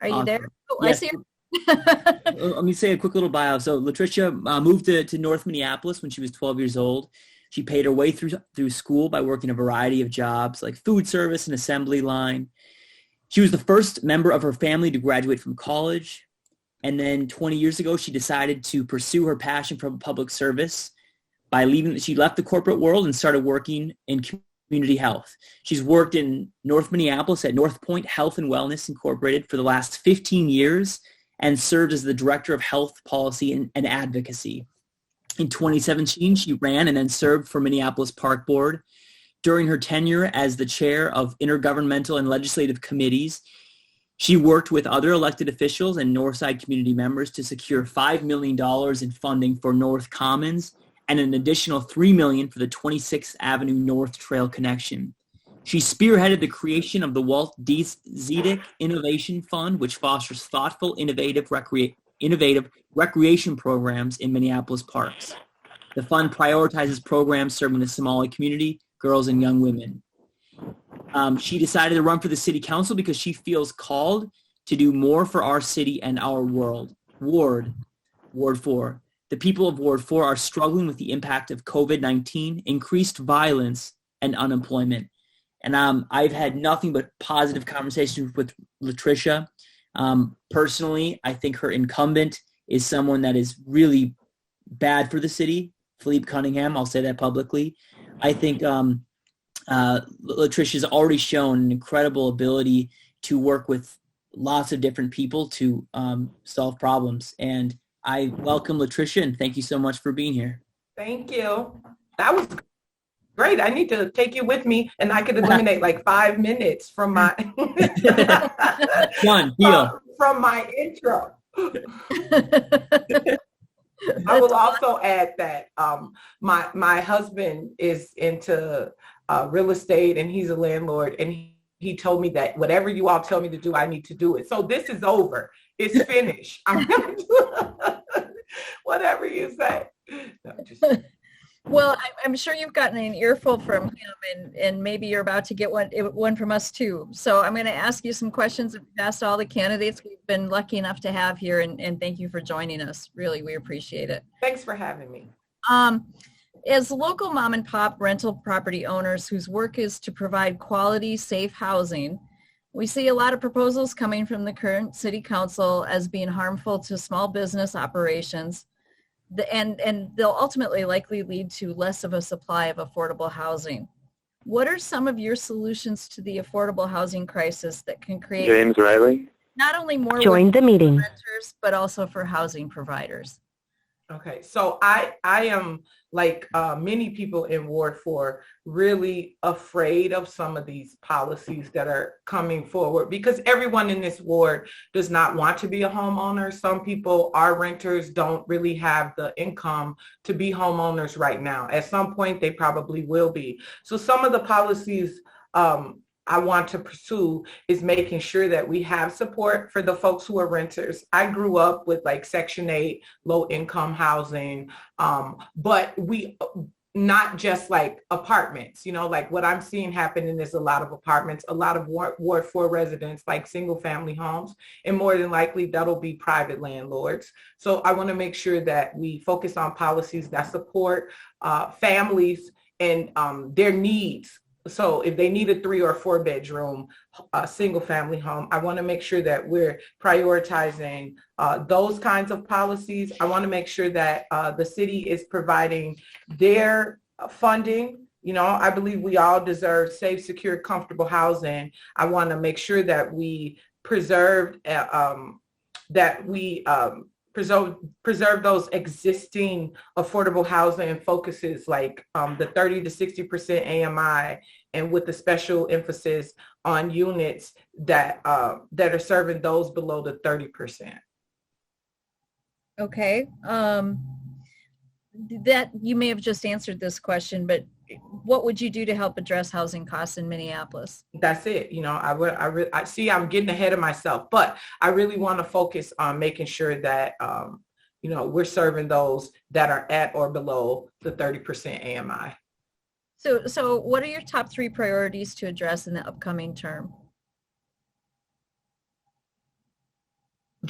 Are you there? Oh, I Yes. see her. Let me say a quick little bio. So LaTrisha moved to North Minneapolis when she was 12 years old. She paid her way through school by working a variety of jobs like food service and assembly line. She was the first member of her family to graduate from college. And then 20 years ago, she decided to pursue her passion for public service by leaving. She left the corporate world and started working in community health. She's worked in North Minneapolis at North Point Health and Wellness Incorporated for the last 15 years and served as the director of health policy and advocacy. In 2017, she ran and then served for Minneapolis Park Board. During her tenure as the chair of intergovernmental and legislative committees, she worked with other elected officials and Northside community members to secure $5 million in funding for North Commons and an additional $3 million for the 26th Avenue North Trail connection. She spearheaded the creation of the Walt D. Zedick Innovation Fund, which fosters thoughtful, innovative recreation programs in Minneapolis parks. The fund prioritizes programs serving the Somali community, girls, and young women. She decided to run for the city council because she feels called to do more for our city and our world. Ward 4. The people of Ward 4 are struggling with the impact of COVID-19, increased violence, and unemployment. And I've had nothing but positive conversations with LaTrisha. Personally, I think her incumbent is someone that is really bad for the city, Philippe Cunningham. I'll say that publicly. I think LaTrisha's already shown an incredible ability to work with lots of different people to solve problems. And I welcome LaTrisha and thank you so much for being here. Thank you. That was great. I need to take you with me and I could eliminate like 5 minutes from my Done. Deal. From my intro. I will also add that my husband is into real estate and he's a landlord, and he told me that whatever you all tell me to do, I need to do it. So this is over. It's finished. I'm gonna do whatever you say. No, Well, I'm sure you've gotten an earful from him, and maybe you're about to get one from us too. So I'm going to ask you some questions that we've asked all the candidates we've been lucky enough to have here, and thank you for joining us. Really, we appreciate it. Thanks for having me. As local mom and pop rental property owners whose work is to provide quality, safe housing, we see a lot of proposals coming from the current city council as being harmful to small business operations. And they'll ultimately likely lead to less of a supply of affordable housing. What are some of your solutions to the affordable housing crisis that can create James Riley? Not only more Join the meeting. Renters, but also for housing providers? Okay, so I am, like many people in Ward 4, really afraid of some of these policies that are coming forward, because everyone in this ward does not want to be a homeowner. Some people are renters, don't really have the income to be homeowners right now. At some point, they probably will be. So some of the policies I want to pursue is making sure that we have support for the folks who are renters. I grew up with like Section 8, low income housing, but we not just like apartments, you know, like what I'm seeing happening is a lot of apartments, a lot of Ward 4 residents, like single family homes, and more than likely that'll be private landlords. So I want to make sure that we focus on policies that support families and their needs. So if they need a 3 or 4 bedroom single family home, I want to make sure that we're prioritizing those kinds of policies. I want to make sure that the city is providing their funding. You know, I believe we all deserve safe, secure, comfortable housing. I want to make sure that we preserve preserve those existing affordable housing focuses, like the 30 to 60% AMI, and with the special emphasis on units that are serving those below the 30%. Okay. That you may have just answered this question, but what would you do to help address housing costs in Minneapolis? That's it. You know, I see I'm getting ahead of myself, but I really want to focus on making sure that, you know, we're serving those that are at or below the 30% AMI. So what are your top 3 priorities to address in the upcoming term?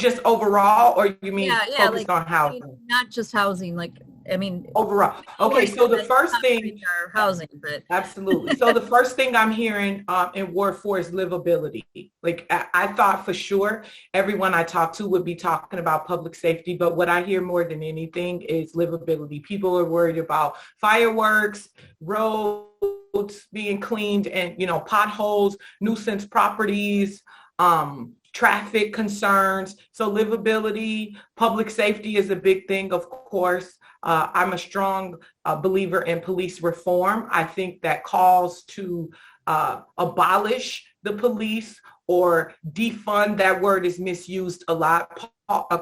Just overall, or you mean Yeah, focused like on housing? not just housing, like, I mean, Overall. Okay, always so the the first top thing, three are housing, but absolutely. So the first thing I'm hearing in Ward 4 is livability. Like I thought for sure everyone I talked to would be talking about public safety, but what I hear more than anything is livability. People are worried about fireworks, roads being cleaned, and potholes, nuisance properties, traffic concerns. So livability, public safety is a big thing, of course. I'm a strong believer in police reform. I think that calls to abolish the police or defund, that word is misused a lot,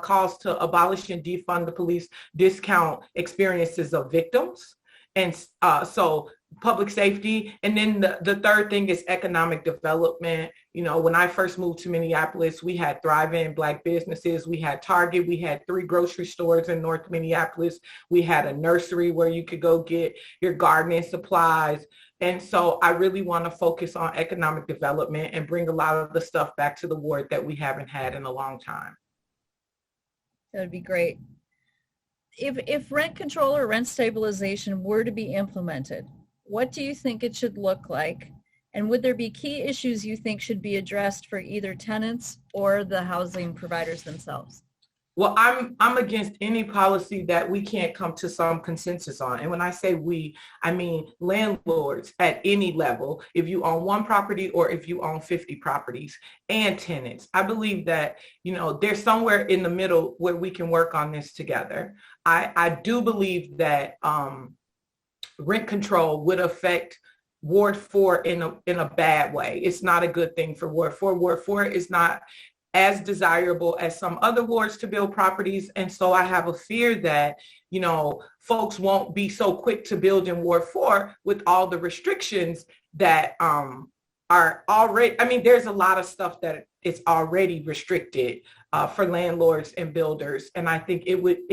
calls to abolish and defund the police, discount experiences of victims. And so public safety. And then the third thing is economic development. When I first moved to Minneapolis, we had thriving Black businesses. We had Target. We had 3 grocery stores in North Minneapolis. We had a nursery where you could go get your gardening supplies. And so I really want to focus on economic development and bring a lot of the stuff back to the ward that we haven't had in a long time. that would be great. If rent control or rent stabilization were to be implemented, what do you think it should look like? And would there be key issues you think should be addressed for either tenants or the housing providers themselves? Well, I'm against any policy that we can't come to some consensus on. And when I say we, I mean landlords at any level, if you own 1 property or if you own 50 properties, and tenants. I believe that, there's somewhere in the middle where we can work on this together. I do believe that rent control would affect Ward 4 in a bad way. It's not a good thing for Ward 4. Ward 4 is not as desirable as some other wards to build properties. And so I have a fear that, folks won't be so quick to build in Ward 4 with all the restrictions that are already, there's a lot of stuff that is already restricted for landlords and builders. And I think it would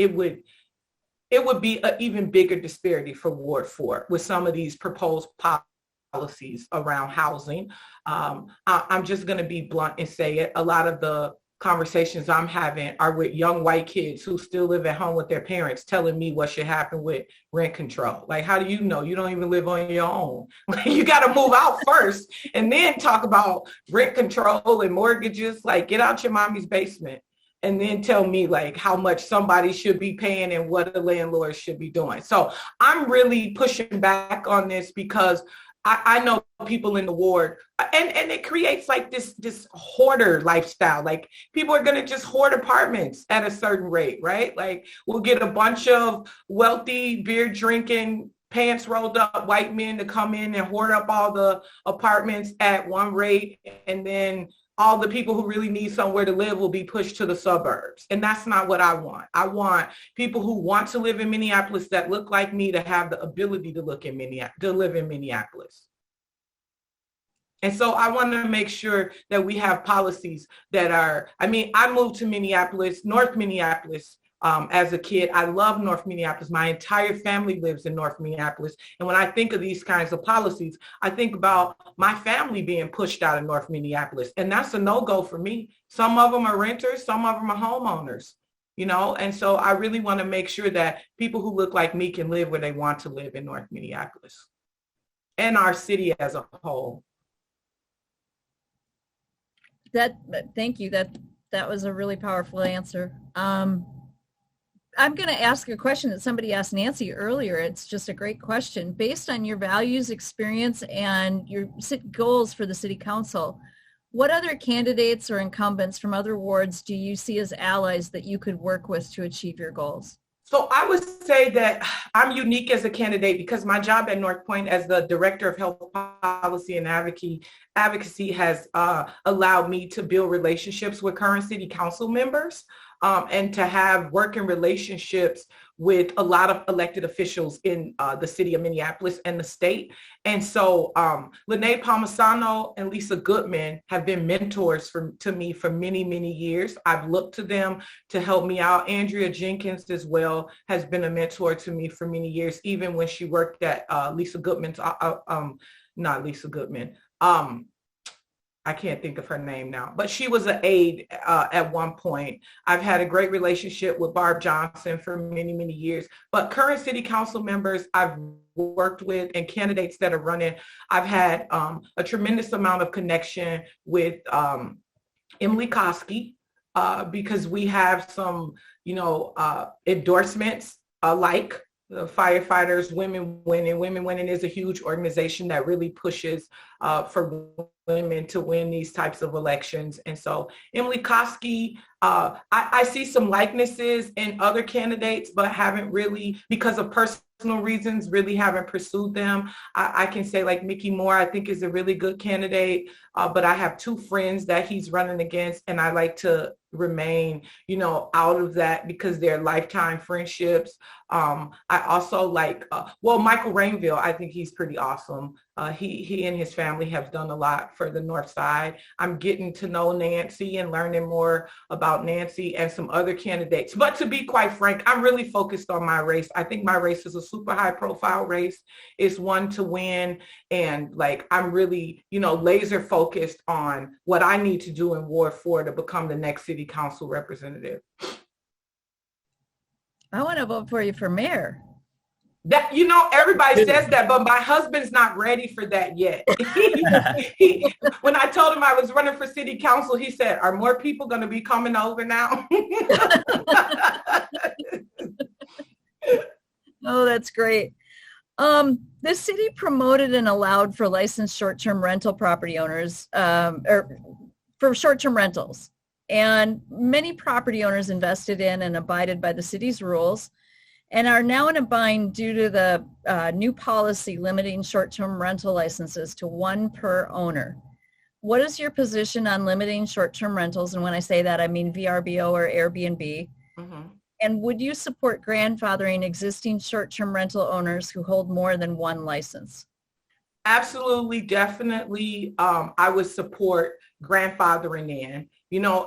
be an even bigger disparity for Ward 4 with some of these proposed policies around housing. I'm just going to be blunt and say it. A lot of the conversations I'm having are with young white kids who still live at home with their parents telling me what should happen with rent control. Like, how do you know? You don't even live on your own. You got to move out first and then talk about rent control and mortgages. Like, get out your mommy's basement and then tell me like how much somebody should be paying and what the landlord should be doing. So I'm really pushing back on this because I know people in the ward, and it creates like this hoarder lifestyle. Like, people are going to just hoard apartments at a certain rate, right? Like, we'll get a bunch of wealthy beer drinking, pants rolled up white men to come in and hoard up all the apartments at one rate, and then all the people who really need somewhere to live will be pushed to the suburbs. And that's not what I want. I want people who want to live in Minneapolis that look like me to have the ability to live in Minneapolis. And so I want to make sure that we have policies that are, I moved to Minneapolis, North Minneapolis, as a kid. I love North Minneapolis. My entire family lives in North Minneapolis. And when I think of these kinds of policies, I think about my family being pushed out of North Minneapolis. And that's a no-go for me. Some of them are renters, some of them are homeowners, and so I really want to make sure that people who look like me can live where they want to live in North Minneapolis and our city as a whole. Thank you. That was a really powerful answer. I'm going to ask a question that somebody asked Nancy earlier. It's just a great question. Based on your values, experience, and your goals for the city council, what other candidates or incumbents from other wards do you see as allies that you could work with to achieve your goals? So I would say that I'm unique as a candidate because my job at North Point as the Director of Health Policy and Advocacy has allowed me to build relationships with current city council members and to have working relationships with a lot of elected officials in the city of Minneapolis and the state. And so Lene Palmisano and Lisa Goodman have been mentors to me for many, many years. I've looked to them to help me out. Andrea Jenkins as well has been a mentor to me for many years, even when she worked at Lisa Goodman's, not Lisa Goodman, I can't think of her name now, but she was an aide at one point. I've had a great relationship with Barb Johnson for many, many years, but current city council members I've worked with and candidates that are running, I've had a tremendous amount of connection with Emily Koski because we have some, endorsements like the firefighters, Women Winning. Women Winning is a huge organization that really pushes for women to win these types of elections. And so Emily Koski, I see some likenesses in other candidates, but haven't really, because of personal reasons, really haven't pursued them. I can say like Mickey Moore, I think is a really good candidate, but I have two friends that he's running against, and I like to remain, out of that because they're lifetime friendships. I also like, Michael Rainville, I think he's pretty awesome. He and his family have done a lot for the North Side. I'm getting to know Nancy and learning more about Nancy and some other candidates. But to be quite frank, I'm really focused on my race. I think my race is a super high profile race. It's one to win. And like, I'm really, laser focused on what I need to do in Ward 4 to become the next city council representative. I want to vote for you for mayor. That, everybody says that, but my husband's not ready for that yet. When I told him I was running for city council, he said, "Are more people going to be coming over now?" Oh, that's great. The city promoted and allowed for licensed short-term rental property owners, or for short-term rentals. And many property owners invested in and abided by the city's rules and are now in a bind due to the new policy limiting short-term rental licenses to one per owner. What is your position on limiting short-term rentals? And when I say that, I mean VRBO or Airbnb. Mm-hmm. And would you support grandfathering existing short-term rental owners who hold more than one license? Absolutely, definitely. I would support grandfathering in.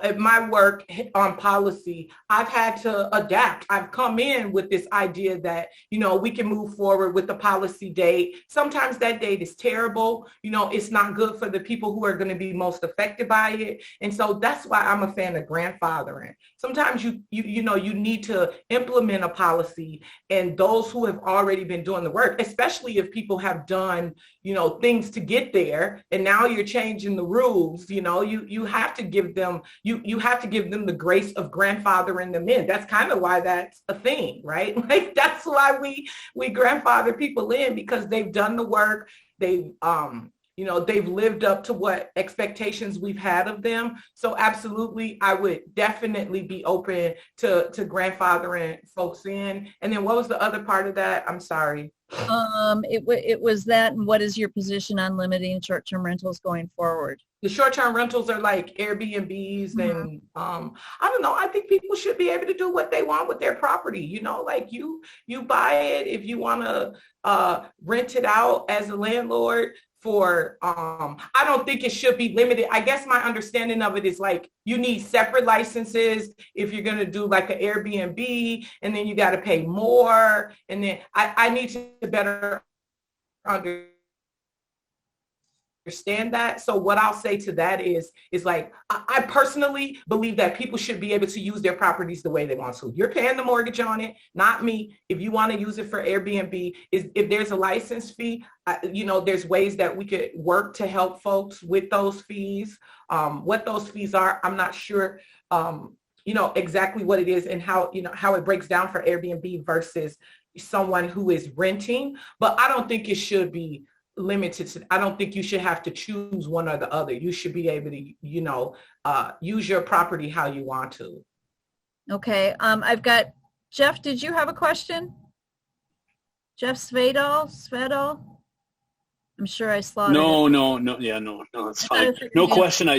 At my work on policy, I've had to adapt. I've come in with this idea that, we can move forward with the policy date. Sometimes that date is terrible. It's not good for the people who are going to be most affected by it. And so that's why I'm a fan of grandfathering. Sometimes you need to implement a policy, and those who have already been doing the work, especially if people have done, things to get there, and now you're changing the rules, you have to give them, you have to give them the grace of grandfathering them in. That's kind of why that's a thing, right? Like, that's why we grandfather people in, because they've done the work. They've they've lived up to what expectations we've had of them. So absolutely, I would definitely be open to grandfathering folks in. And then what was the other part of that? I'm sorry. It was that, and what is your position on limiting short-term rentals going forward? The short-term rentals are like Airbnbs, mm-hmm. And I don't know. I think people should be able to do what they want with their property. Like you buy it if you want to rent it out as a landlord. For I don't think it should be limited. I guess my understanding of it is like you need separate licenses if you're going to do like an Airbnb, and then you got to pay more. And then I need to better understand that. So what I'll say to that is like, I personally believe that people should be able to use their properties the way they want to. You're paying the mortgage on it, not me. If you want to use it for Airbnb, if there's a license fee, there's ways that we could work to help folks with those fees. What those fees are, I'm not sure, exactly what it is and how it breaks down for Airbnb versus someone who is renting. But I don't think it should be limited to, I don't think you should have to choose one or the other. You should be able to, use your property how you want to. Okay. I've got Jeff. Did you have a question? Jeff Vetaw? I'm sure I slaughtered it. No, it's fine. No question.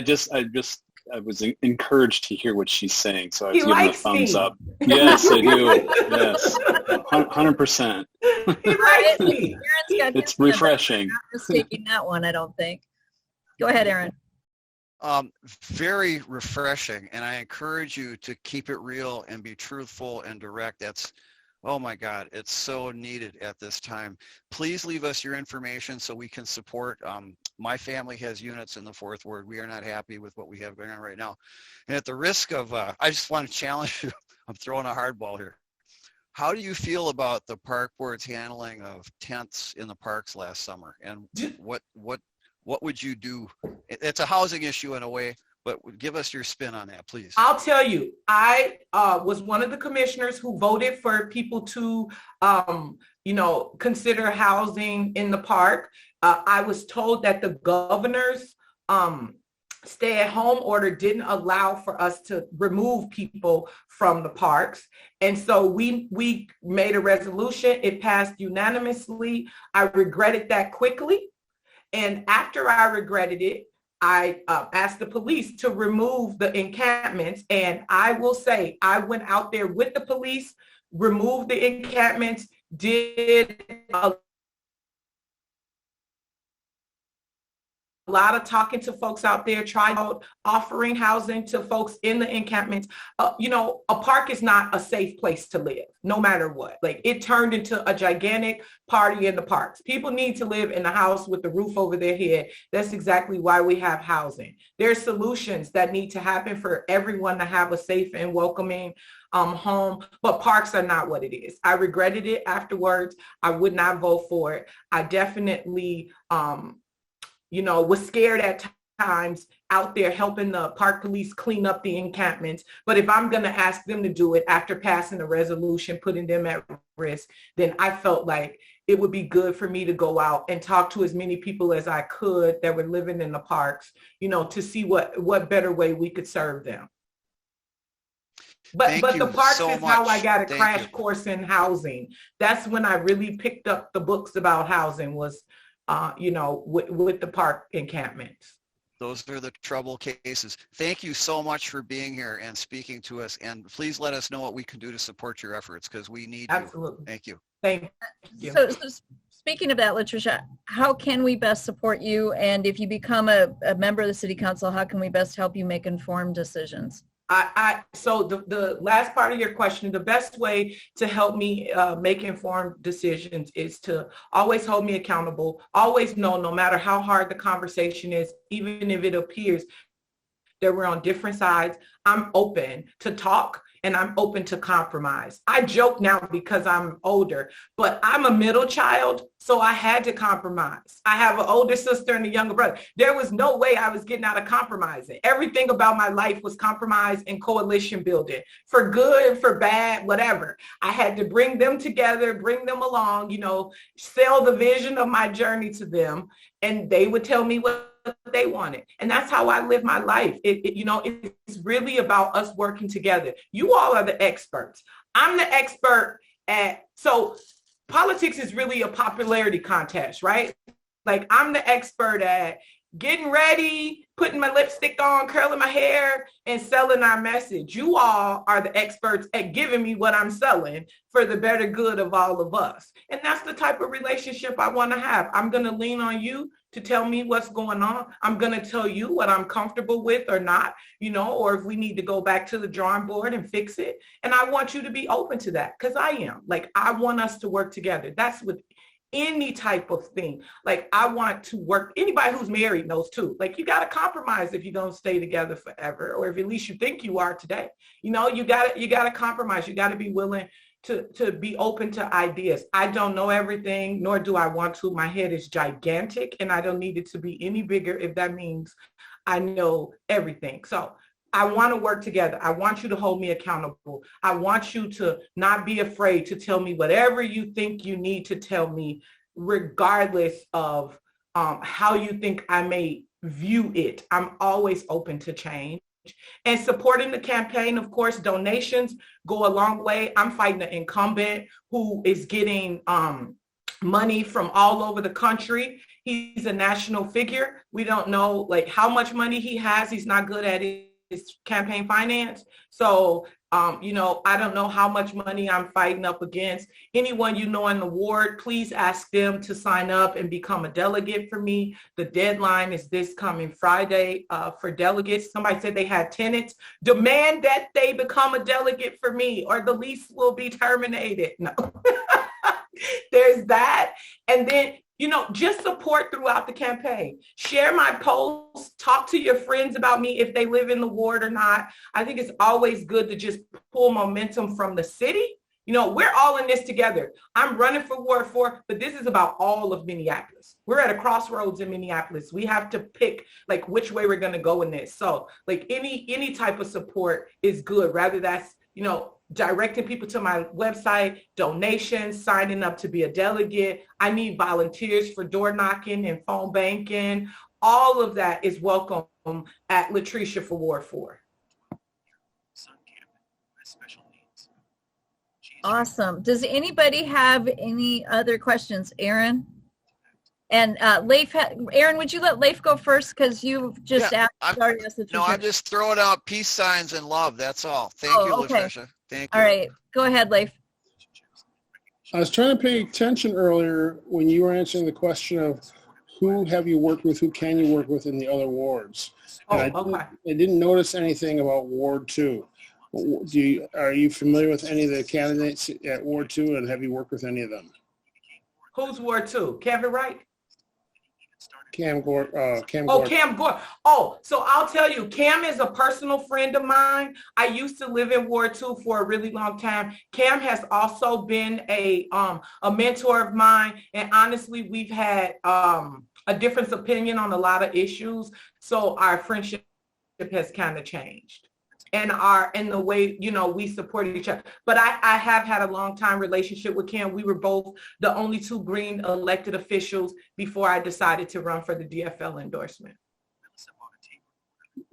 I was encouraged to hear what she's saying, so I was giving a thumbs up. Yes, I do. Yes, 100%. It's refreshing. I'm not mistaking that one, I don't think. Go ahead, Aaron. Very refreshing, and I encourage you to keep it real and be truthful and direct. Oh my God, it's so needed at this time. Please leave us your information so we can support my family has units in the fourth ward. We are not happy with what we have going on right now. And at the risk of, I just want to challenge you. I'm throwing a hardball here. How do you feel about the park board's handling of tents in the parks last summer? And what would you do? It's a housing issue in a way, but give us your spin on that, please. I'll tell you, I was one of the commissioners who voted for people to, consider housing in the park. I was told that the governor's stay-at-home order didn't allow for us to remove people from the parks. And so we made a resolution. It passed unanimously. I regretted that quickly. And after I regretted it, I asked the police to remove the encampments. And I will say, I went out there with the police, removed the encampments, did a lot of talking to folks out there, tried out offering housing to folks in the encampments. A park is not a safe place to live, no matter what. Like, it turned into a gigantic party in the parks. People need to live in a house with the roof over their head. That's exactly why we have housing. There's solutions that need to happen for everyone to have a safe and welcoming home, but parks are not what it is. I regretted it afterwards. I would not vote for it. I definitely was scared at times out there helping the park police clean up the encampments. But if I'm going to ask them to do it after passing a resolution, putting them at risk, then I felt like it would be good for me to go out and talk to as many people as I could that were living in the parks, to see what better way we could serve them. But the parks so is how I got a crash course in housing. That's when I really picked up the books about housing was with the park encampments. Those are the trouble cases. Thank you so much for being here and speaking to us. And please let us know what we can do to support your efforts, because we need you. Absolutely. Thank you. Thank you. So speaking of that, LaTrisha, how can we best support you? And if you become a member of the City Council, how can we best help you make informed decisions? So the last part of your question, the best way to help me make informed decisions is to always hold me accountable. Always know, no matter how hard the conversation is, even if it appears that we're on different sides, I'm open to talk and I'm open to compromise. I joke now because I'm older, but I'm a middle child, so I had to compromise. I have an older sister and a younger brother. There was no way I was getting out of compromising. Everything about my life was compromise and coalition building, for good, for bad, whatever. I had to bring them together, bring them along, sell the vision of my journey to them, and they would tell me what they wanted. And that's how I live my life. It's really about us working together. You all are the experts. I'm the expert so politics is really a popularity contest, right? Like, I'm the expert at getting ready, putting my lipstick on, curling my hair, and selling our message. You all are the experts at giving me what I'm selling for the better good of all of us. And that's the type of relationship I want to have. I'm going to lean on you to tell me what's going on. I'm going to tell you what I'm comfortable with or not, or if we need to go back to the drawing board and fix it. And I want you to be open to that, because I am. Like, I want us to work together. That's with any type of thing. Like, I want to work. Anybody who's married knows too. Like, you got to compromise if you're going to stay together forever, or if at least you think you are today. You got to compromise. You got to be willing to be open to ideas. I don't know everything, nor do I want to. My head is gigantic, and I don't need it to be any bigger if that means I know everything. So I want to work together. I want you to hold me accountable. I want you to not be afraid to tell me whatever you think you need to tell me, regardless of how you think I may view it. I'm always open to change. And supporting the campaign, of course, donations go a long way. I'm fighting an incumbent who is getting money from all over the country. He's a national figure. We don't know how much money he has. He's not good at his campaign finance. So, I don't know how much money I'm fighting up against. Anyone in the ward, please ask them to sign up and become a delegate for me. The deadline is this coming Friday for delegates. Somebody said they had tenants. Demand that they become a delegate for me, or the lease will be terminated. No. There's that. And then just support throughout the campaign. Share my posts, talk to your friends about me if they live in the ward or not. I think it's always good to just pull momentum from the city. We're all in this together. I'm running for Ward 4, but this is about all of Minneapolis. We're at a crossroads in Minneapolis. We have to pick which way we're going to go in this. So any type of support is good, rather that's, directing people to my website, donations, signing up to be a delegate. I need volunteers for door knocking and phone banking. All of that is welcome at LaTrisha for Ward 4. Awesome. Does anybody have any other questions? Aaron? And Leif, Aaron, would you let Leif go first? Because you just asked. I'm just throwing out peace signs and love. That's all. Thank you, LaTrisha. Thank you. All right. Go ahead, Leif. I was trying to pay attention earlier when you were answering the question of who have you worked with, who can you work with in the other wards. And I didn't notice anything about Ward 2. Are you familiar with any of the candidates at Ward 2, and have you worked with any of them? Who's Ward 2? Kevin Wright? Cam Gordon. Cam Gordon. Oh, so I'll tell you, Cam is a personal friend of mine. I used to live in Ward 2 for a really long time. Cam has also been a mentor of mine, and honestly, we've had a different opinion on a lot of issues. So our friendship has kind of changed. And the way, we support each other. But I have had a long time relationship with Cam. We were both the only 2 Green elected officials before I decided to run for the DFL endorsement.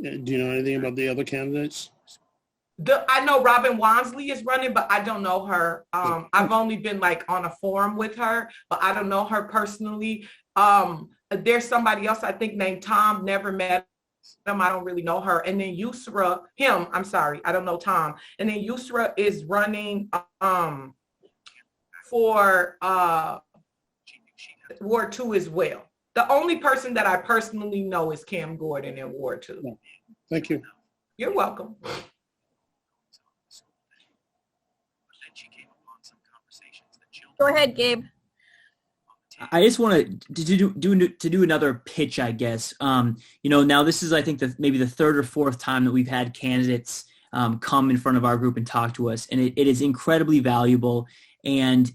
Do you know anything about the other candidates? I know Robin Wansley is running, but I don't know her. I've only been on a forum with her, but I don't know her personally. There's somebody else I think named Tom, never met him. I don't really know her. And then Yusra, I don't know Tom. And then Yusra is running for Ward 2 as well. The only person that I personally know is Cam Gordon in Ward 2. Thank you. You're welcome. Go ahead, Gabe. I just want to do another pitch, I guess. Now this is, I think, maybe the third or fourth time that we've had candidates come in front of our group and talk to us, and it is incredibly valuable. And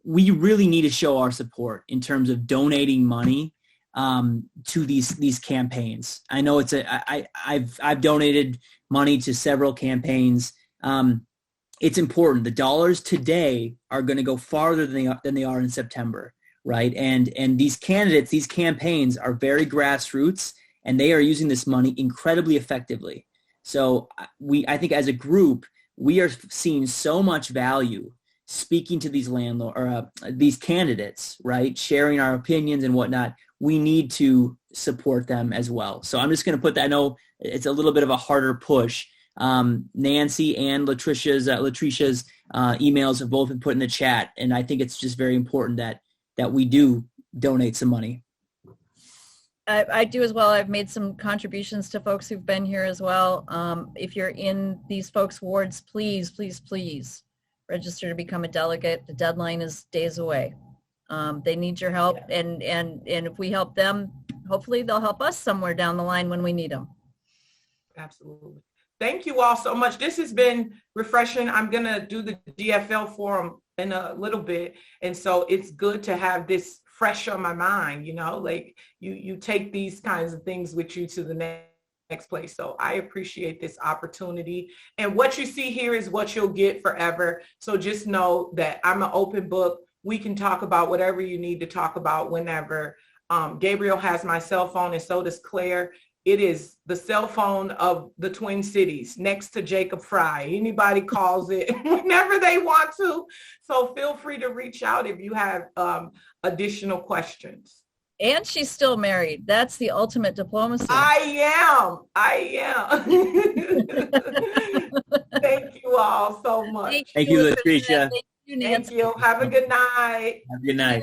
we really need to show our support in terms of donating money to these campaigns. I know I've donated money to several campaigns. It's important. The dollars today are going to go farther than they are in September. Right. And these candidates, these campaigns are very grassroots, and they are using this money incredibly effectively. So I think as a group, we are seeing so much value speaking to these these candidates, right? Sharing our opinions and whatnot. We need to support them as well. So I'm just going to put that. I know it's a little bit of a harder push. Nancy and LaTrisha's emails have both been put in the chat. And I think it's just very important that we do donate some money. I do as well. I've made some contributions to folks who've been here as well. If you're in these folks' wards, please, please, please register to become a delegate. The deadline is days away. They need your help, and if we help them, hopefully they'll help us somewhere down the line when we need them. Absolutely. Thank you all so much. This has been refreshing. I'm going to do the DFL forum in a little bit. And so it's good to have this fresh on my mind, you take these kinds of things with you to the next place. So I appreciate this opportunity. And what you see here is what you'll get forever. So just know that I'm an open book. We can talk about whatever you need to talk about whenever. Gabriel has my cell phone, and so does Claire. It is the cell phone of the Twin Cities next to Jacob Fry. Anybody calls it whenever they want to. So feel free to reach out if you have additional questions. And she's still married. That's the ultimate diplomacy. I am. Thank you all so much. Thank you, LaTrisha. Thank you, Nancy. Thank you. Have a good night. Have a good night.